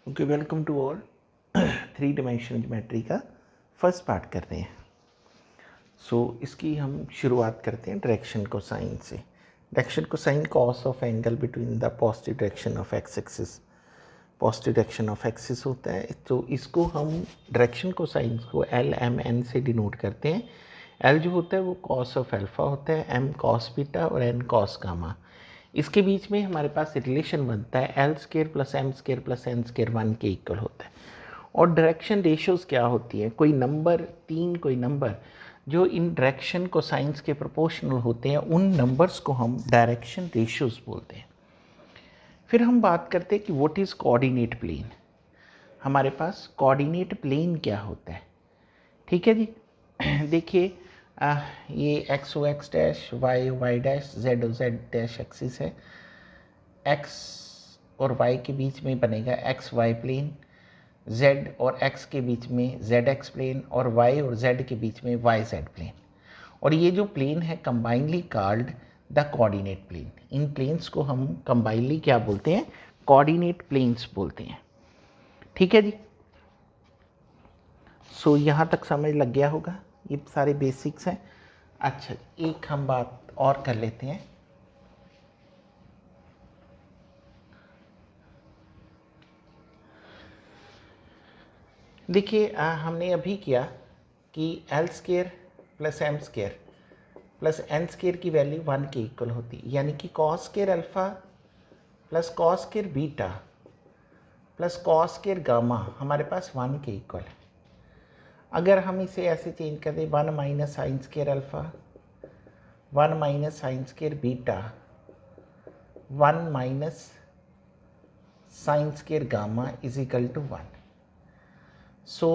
Okay, welcome to all. 3 dimensional geometry का first part कर रहे हैं। इसकी हम शुरुआत करते हैं डायरेक्शन कोसाइन से। Direction cosine cos of angle between the positive direction of X axis. Positive direction of axis होता है, तो इसको हम डायरेक्शन कोसाइन को एल एम एन से डिनोट करते हैं। एल जो होता है वो कॉस ऑफ अल्फा होता है, एम कॉस बीटा और एन कॉस गामा। इसके बीच में हमारे पास रिलेशन बनता है L square plus M square plus N square 1 के इक्वल होता है। और डायरेक्शन रेशियोज़ क्या होती है, कोई नंबर कोई नंबर जो इन डायरेक्शन को साइंस के प्रोपोर्शनल होते हैं, उन नंबर्स को हम डायरेक्शन रेशियोज़ बोलते हैं। फिर हम बात करते हैं कि व्हाट इज़ कोऑर्डिनेट प्लेन। हमारे पास कोऑर्डिनेट प्लेन क्या होता है, ठीक है जी। देखिए, ये X O X dash, Y O Y dash, Z O Z dash axis है। एक्स और वाई के बीच में बनेगा एक्स वाई प्लेन, z और x के बीच में zx प्लेन, और y और z के बीच में yz प्लेन। और ये जो प्लेन है combinely called the coordinate plane. इन प्लेन्स को हम कंबाइनली क्या बोलते हैं, कोऑर्डिनेट प्लेन्स बोलते हैं, ठीक है जी। यहाँ तक समझ लग गया होगा, ये सारे बेसिक्स हैं। अच्छा, एक हम बात और कर लेते हैं। देखिए, हमने अभी किया कि L square plus M square plus N square की वैल्यू 1 के इक्वल होती है, यानी कि cos square alpha plus cos square beta plus cos square gamma हमारे पास 1 के इक्वल है। अगर हम इसे ऐसे चेंज कर दें, 1 minus sine square alpha, 1 minus sine square beta, 1 minus sine square gamma is equal to 1।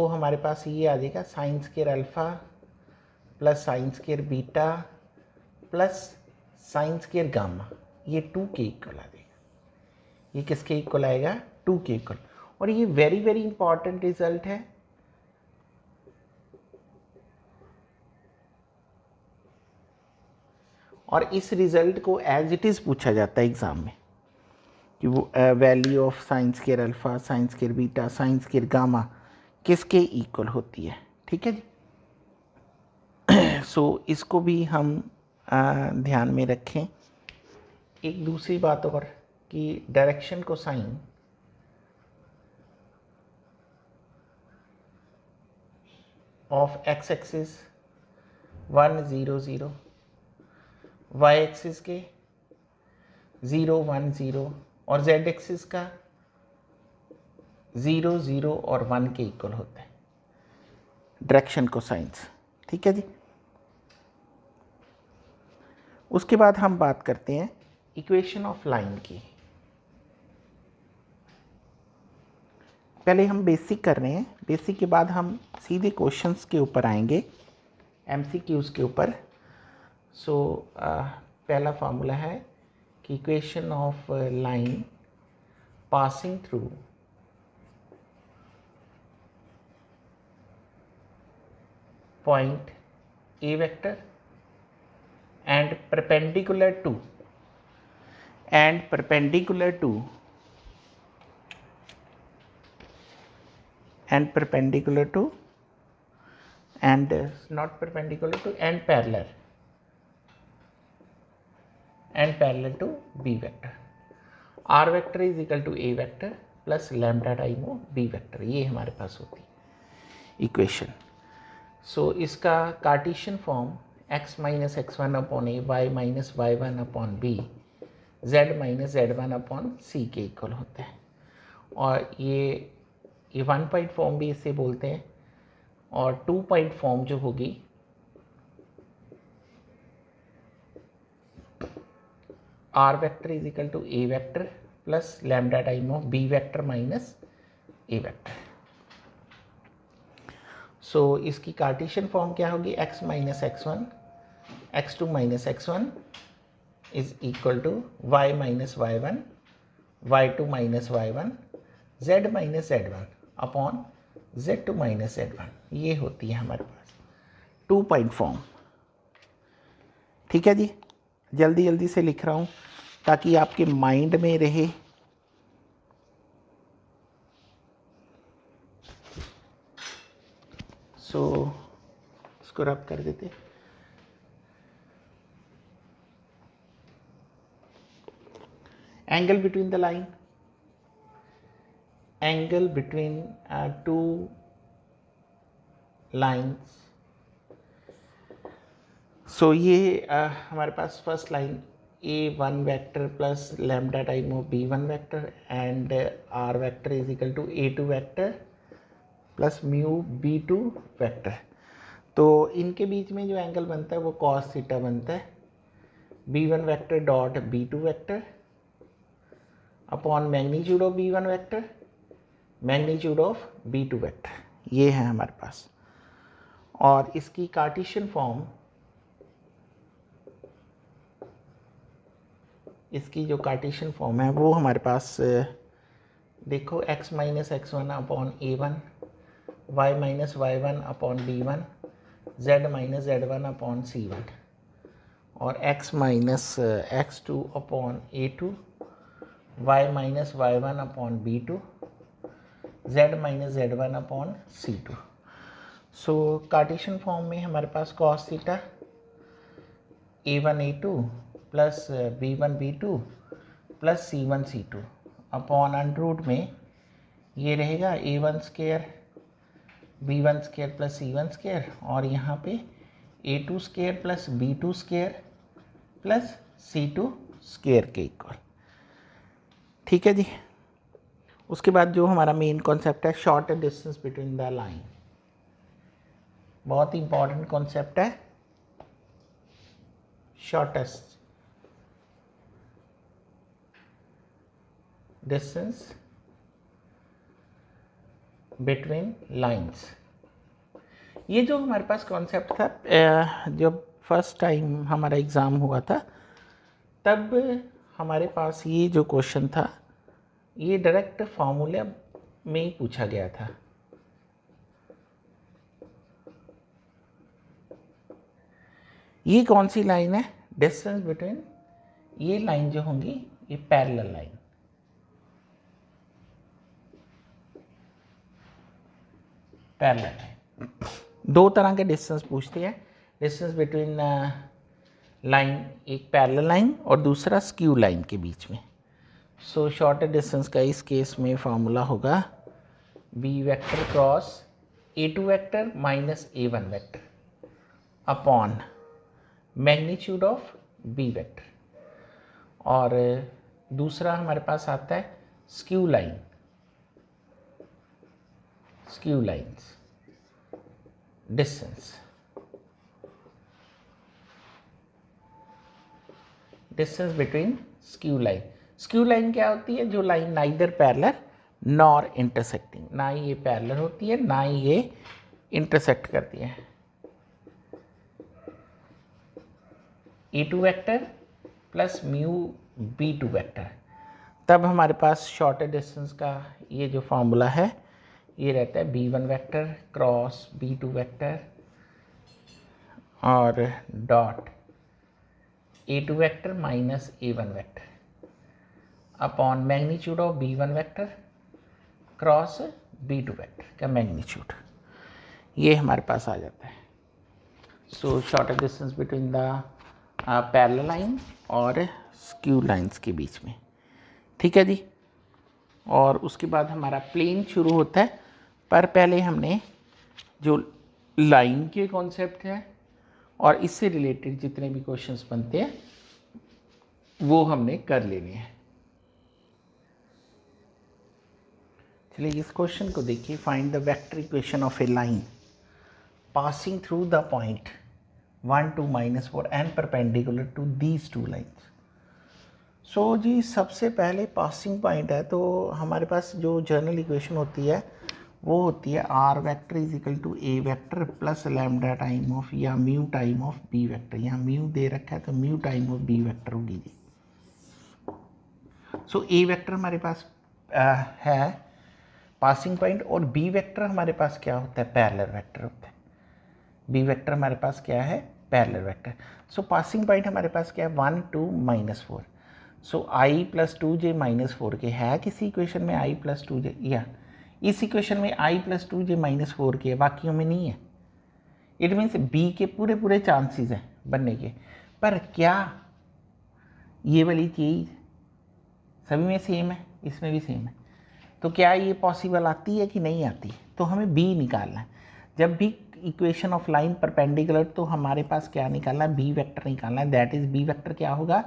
हमारे पास ये आ जाएगा sine square alpha plus sine square beta plus sine square gamma, ये 2 के इक्वल आ जाएगा। ये किसके इक्वल आएगा, 2 के इक्वल। और ये वेरी वेरी इंपॉर्टेंट रिजल्ट है। और इस रिजल्ट को एज इट इज़ पूछा जाता है एग्जाम में कि वो value of sine square alpha, sign square beta, sign square gamma किसके इक्वल होती है, ठीक है जी। इसको भी हम ध्यान में रखें। एक दूसरी बात और कि direction cosine of X axis 1 0 0, Y axis के 0 1 0 और जेड एक्सिस का 0 0 और 1 के इक्वल होता है डायरेक्शन को साइंस, ठीक है जी। उसके बाद हम बात करते हैं इक्वेशन ऑफ लाइन की। पहले हम बेसिक कर रहे हैं, बेसिक के बाद हम सीधे क्वेश्चंस के ऊपर आएंगे, एमसीक्यूज के ऊपर। पहला फार्मूला है कि equation of line passing through point A vector and perpendicular to and not perpendicular to and parallel to B vector. R vector is equal to A vector plus lambda टाइमो B vector, ये हमारे पास होती है equation. इसका Cartesian form x minus x1 upon A, Y minus y1 upon B, z minus z1 upon C के equal होता है। और ये 1 पॉइंट फॉर्म भी इसे बोलते हैं, और 2 पॉइंट फॉर्म जो होगी r vector is equal to a vector plus lambda time of b vector minus a vector. इसकी कार्टेशियन फॉर्म क्या होगी, x minus x1, x2 minus x1 is equal to y minus y1, y2 minus y1, z minus z1 upon z2 minus z1। ये होती है हमारे पास 2 point form, ठीक है जी। जल्दी जल्दी से लिख रहा हूँ ताकि आपके माइंड में रहे। सो इसको रब कर देते। Angle between the line, angle between two lines. So ये हमारे पास first line a1 vector plus lambda time of b1 vector and r vector is equal to a2 vector plus mu b2 vector. तो इनके बीच में जो angle बनता है वो cos थीटा बनता है, b1 vector dot b2 vector upon magnitude of b1 vector magnitude of b2 vector, ये है हमारे पास। और इसकी कार्टेशियन फॉर्म, इसकी जो कार्टेशियन फॉर्म है वो हमारे पास देखो x minus x1 upon a1, y minus y1 upon b1, z minus z1 upon c1 और x minus x2 upon a2, y minus y1 upon b2, z minus z1 upon c2। So Cartesian form में हमारे पास cos theta a1 a2 plus b1 b2 plus c1 c2 upon under root में ये रहेगा a1 square b1 square plus c1 square और यहाँ पे a2 square plus b2 square plus c2 square के इक्वल। ठीक है जी। उसके बाद जो हमारा मेन कॉन्सेप्ट है short distance between the line, बहुत ही इंपॉर्टेंट कॉन्सेप्ट है शॉर्टेस्ट डिस्टेंस बिटवीन लाइंस। ये जो हमारे पास कॉन्सेप्ट था जब फर्स्ट टाइम हमारा एग्ज़ाम हुआ था तब हमारे पास ये जो क्वेश्चन था ये डायरेक्ट फार्मूला में ही पूछा गया था। ये कौन सी लाइन है? डिस्टेंस बिटवीन, ये लाइन जो होंगी ये पैरेलल लाइन, पैरेलल लाइन। दो तरह के डिस्टेंस पूछते हैं, डिस्टेंस बिटवीन लाइन, एक पैरेलल लाइन और दूसरा स्क्यू लाइन के बीच में। सो शॉर्ट डिस्टेंस का इस केस में फॉर्मूला होगा b vector cross a2 vector minus a1 vector upon magnitude of b vector, और दूसरा हमारे पास आता है skew line, skew lines distance, distance between skew line. Skew line क्या होती है? जो line neither parallel nor intersecting, ना ही ये पैरेलल होती है ना ही ये इंटरसेक्ट करती है। a2 vector plus mu b2 vector, तब हमारे पास शॉर्ट डिस्टेंस का ये जो फॉर्मूला है ये रहता है b1 vector cross b2 vector और dot a2 vector minus a1 vector upon magnitude of b1 vector cross b2 vector का मैग्नीट्यूड, ये हमारे पास आ जाता है। So short distance between the parallel line और स्क्यू लाइंस के बीच में। ठीक है जी। और उसके बाद हमारा प्लेन शुरू होता है, पर पहले हमने जो लाइन के कॉन्सेप्ट है और इससे रिलेटेड जितने भी क्वेश्चंस बनते हैं वो हमने कर लेने हैं। चलिए इस क्वेश्चन को देखिए। Find the vector equation of a line passing through the point 1 2 -4 and perpendicular to these two lines. So जी सबसे पहले पासिंग पॉइंट है, तो हमारे पास जो जनरल इक्वेशन होती है वो होती है R vector is equal to A vector plus lambda time of या mu time of B vector. यहाँ म्यू दे रखा है तो mu time of B vector होगी जी। सो ए वेक्टर हमारे पास है पासिंग पॉइंट और बी वेक्टर हमारे पास क्या होता है? पैरेलल वेक्टर होता है। बी वेक्टर हमारे पास क्या है? Parallel vector. So passing point हमारे पास क्या है? 1 2 -4। सो i प्लस 2j -4 के है किसी इक्वेशन में i प्लस 2j, या इस इक्वेशन में i प्लस 2j -4 के है, बाकियों में नहीं है। इट मीन्स बी के पूरे पूरे चांसेस हैं बनने के। पर क्या ये वाली चीज़ सभी में सेम है, इसमें भी सेम है, तो क्या ये पॉसिबल आती है कि नहीं आती? तो हमें बी निकालना है। जब भी इक्वेशन ऑफ लाइन परपेंडिकुलर, तो हमारे पास क्या निकालना है? बी वेक्टर निकालना है। दैट इज बी वेक्टर क्या होगा?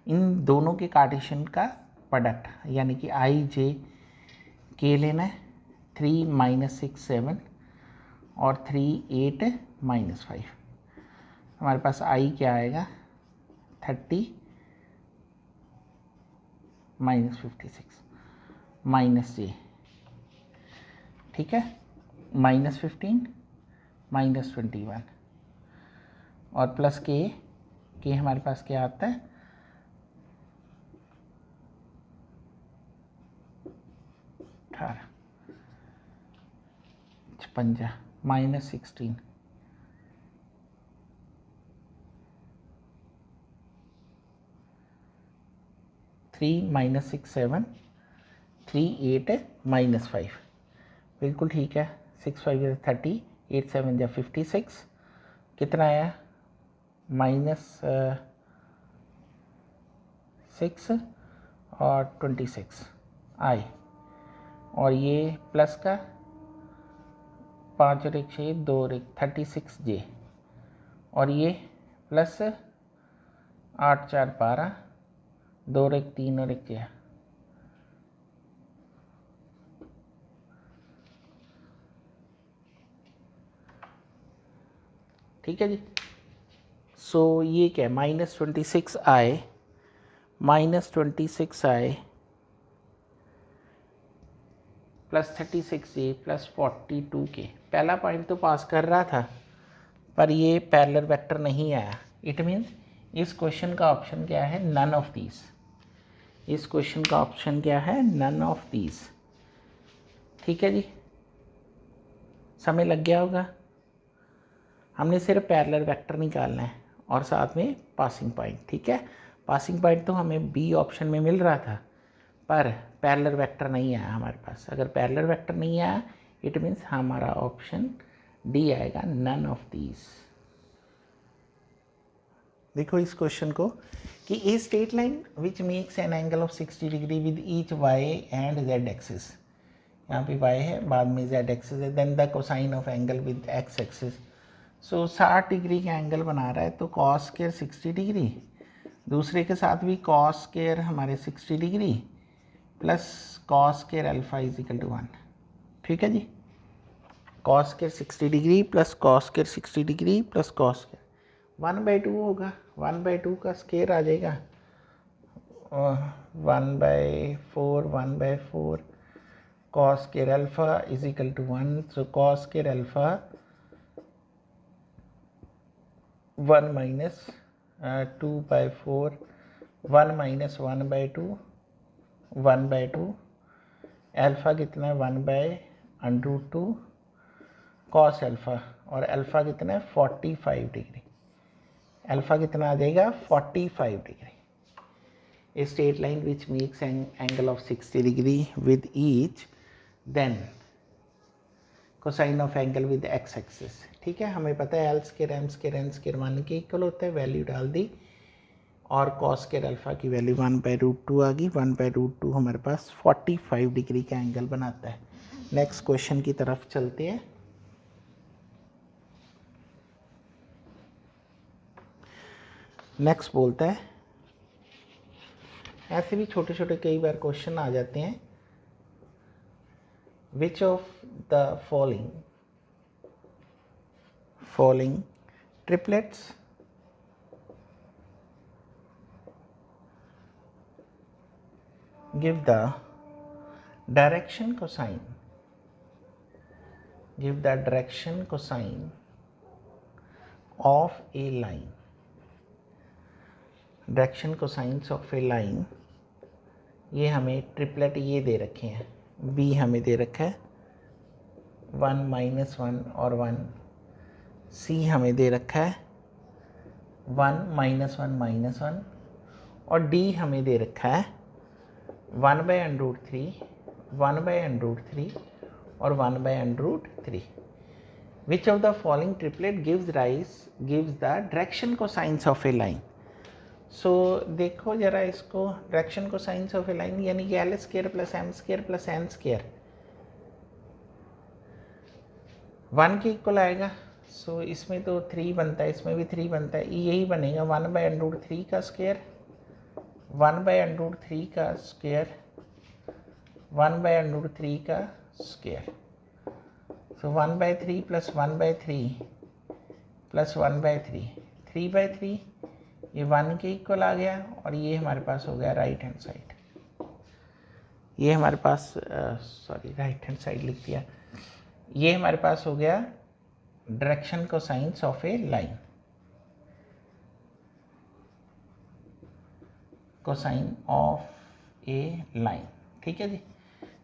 इन दोनों के कार्टेशियन का प्रोडक्ट, यानी कि आई जे के लेना है, 3 - 6 7 और 3 8 -5। हमारे पास आई क्या आएगा? 30 -56 माइनस जे, ठीक है, -15 -21 और प्लस के हमारे पास क्या आता है? 18 56 -16 3 - 6 7 3 8 -5, बिल्कुल ठीक है। 6 5 is 30, 8 7 या 56, कितना आया? -6 और 26 आई, और ये प्लस का 5 और 1 6 2 और 1 36 जे, और ये प्लस 8 4 12 2 और 1 3 और 1 जे। ठीक है जी। सो ये क्या है? -26 आए, -26 आए प्लस 36 ए प्लस 42 के। पहला पॉइंट तो पास कर रहा था, पर ये पैरेलल वेक्टर नहीं आया। इट मीन्स इस क्वेश्चन का ऑप्शन क्या है? None of these. इस क्वेश्चन का ऑप्शन क्या है? None of these. ठीक है जी, समय लग गया होगा। हमने सिर्फ पैरेलल वेक्टर निकालना है और साथ में पासिंग पॉइंट। ठीक है, पासिंग पॉइंट तो हमें बी ऑप्शन में मिल रहा था, पर पैरेलल वेक्टर नहीं आया हमारे पास। अगर पैरेलल वेक्टर नहीं आया, इट मीन्स हमारा ऑप्शन डी आएगा, नन ऑफ दीज। देखो इस क्वेश्चन को कि a straight line which makes an angle of 60 degree with each Y and Z axis. यहाँ पे y है, बाद में z एक्सिस है, then the cosine of angle with x axis. So 60 degree का एंगल बना रहा है, तो कॉस स्क्वायर 60 डिग्री, दूसरे के साथ भी कॉस स्क्वायर हमारे 60 degree plus cos square alpha is equal to 1। ठीक है जी, cos square 60 degree plus cos square 60 degree plus cos square 1/2 होगा। 1/2 का स्क्वायर आ जाएगा 1/4, 1/4 cos square alpha is equal to 1. So cos square alpha 1 minus 2/4, 1 minus 1/2, 1/2, alpha कितना है? 1/√2 cos alpha, और alpha कितना है? 45 डिग्री। अल्फ़ा कितना आ जाएगा? 45 degree. A straight line which makes an angle of 60 degree with each, then cosine of angle with x axis। ठीक है, हमें पता है L square M square N square 1 के इक्वल होता है, वैल्यू डाल दी और कॉस स्क्वायर अल्फा की वैल्यू 1/√2 आ गई। 1/√2 हमारे पास 45 डिग्री का एंगल बनाता है। नेक्स्ट क्वेश्चन की तरफ चलते हैं। नेक्स्ट बोलता है, ऐसे भी छोटे छोटे कई बार क्वेश्चन आ जाते हैं, विच of the following triplets give the direction cosine of a line। Direction cosines of a line, ये हमें ट्रिपलेट ये दे रखे हैं। बी हमें दे रखा है 1 - 1 और 1। सी हमें दे रखा है 1 - 1 -1, और डी हमें दे रखा है 1/√3, 1/√3 और 1/√3। Which of the following triplet gives the direction cosines of a line. So देखो जरा इसको, direction cosines of a line यानी कि L square plus M square plus N square 1 के इक्वल आएगा। सो इसमें तो 3 बनता है, इसमें भी 3 बनता है, यही बनेगा 1/√3 का स्क्वायर, 1/√3 का स्क्वायर, 1/√3 का स्क्वायर। सो 1/3 प्लस 1/3 प्लस 1/3, 3/3, ये 1 के इक्वल आ गया और ये हमारे पास हो गया राइट हैंड साइड। ये हमारे पास सॉरी राइट हैंड साइड लिख दिया। ये हमारे पास हो गया direction cosines of a line, cosine of a line. ठीक है जी,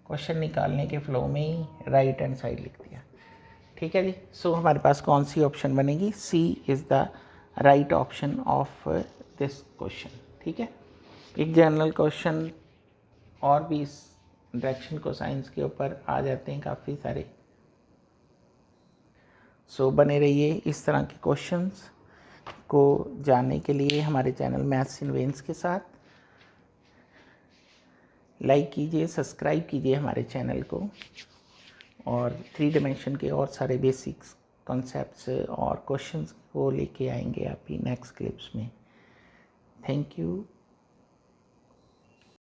क्वेश्चन निकालने के फ्लो में ही राइट हैंड साइड लिख दिया। ठीक है जी। सो हमारे पास कौन सी ऑप्शन बनेगी? C is the right option of this question. ठीक है, एक जनरल क्वेश्चन और भी इस डायरेक्शन कोसाइंस के ऊपर आ जाते हैं काफ़ी सारे। सो बने रहिए इस तरह के क्वेश्चंस को जानने के लिए हमारे चैनल मैथ्स इन वेन्स के साथ। लाइक कीजिए, सब्सक्राइब कीजिए हमारे चैनल को, और 3 डायमेंशन के और सारे बेसिक्स कॉन्सेप्ट्स और क्वेश्चंस को लेके आएंगे आपकी नेक्स्ट क्लिप्स में। Thank you.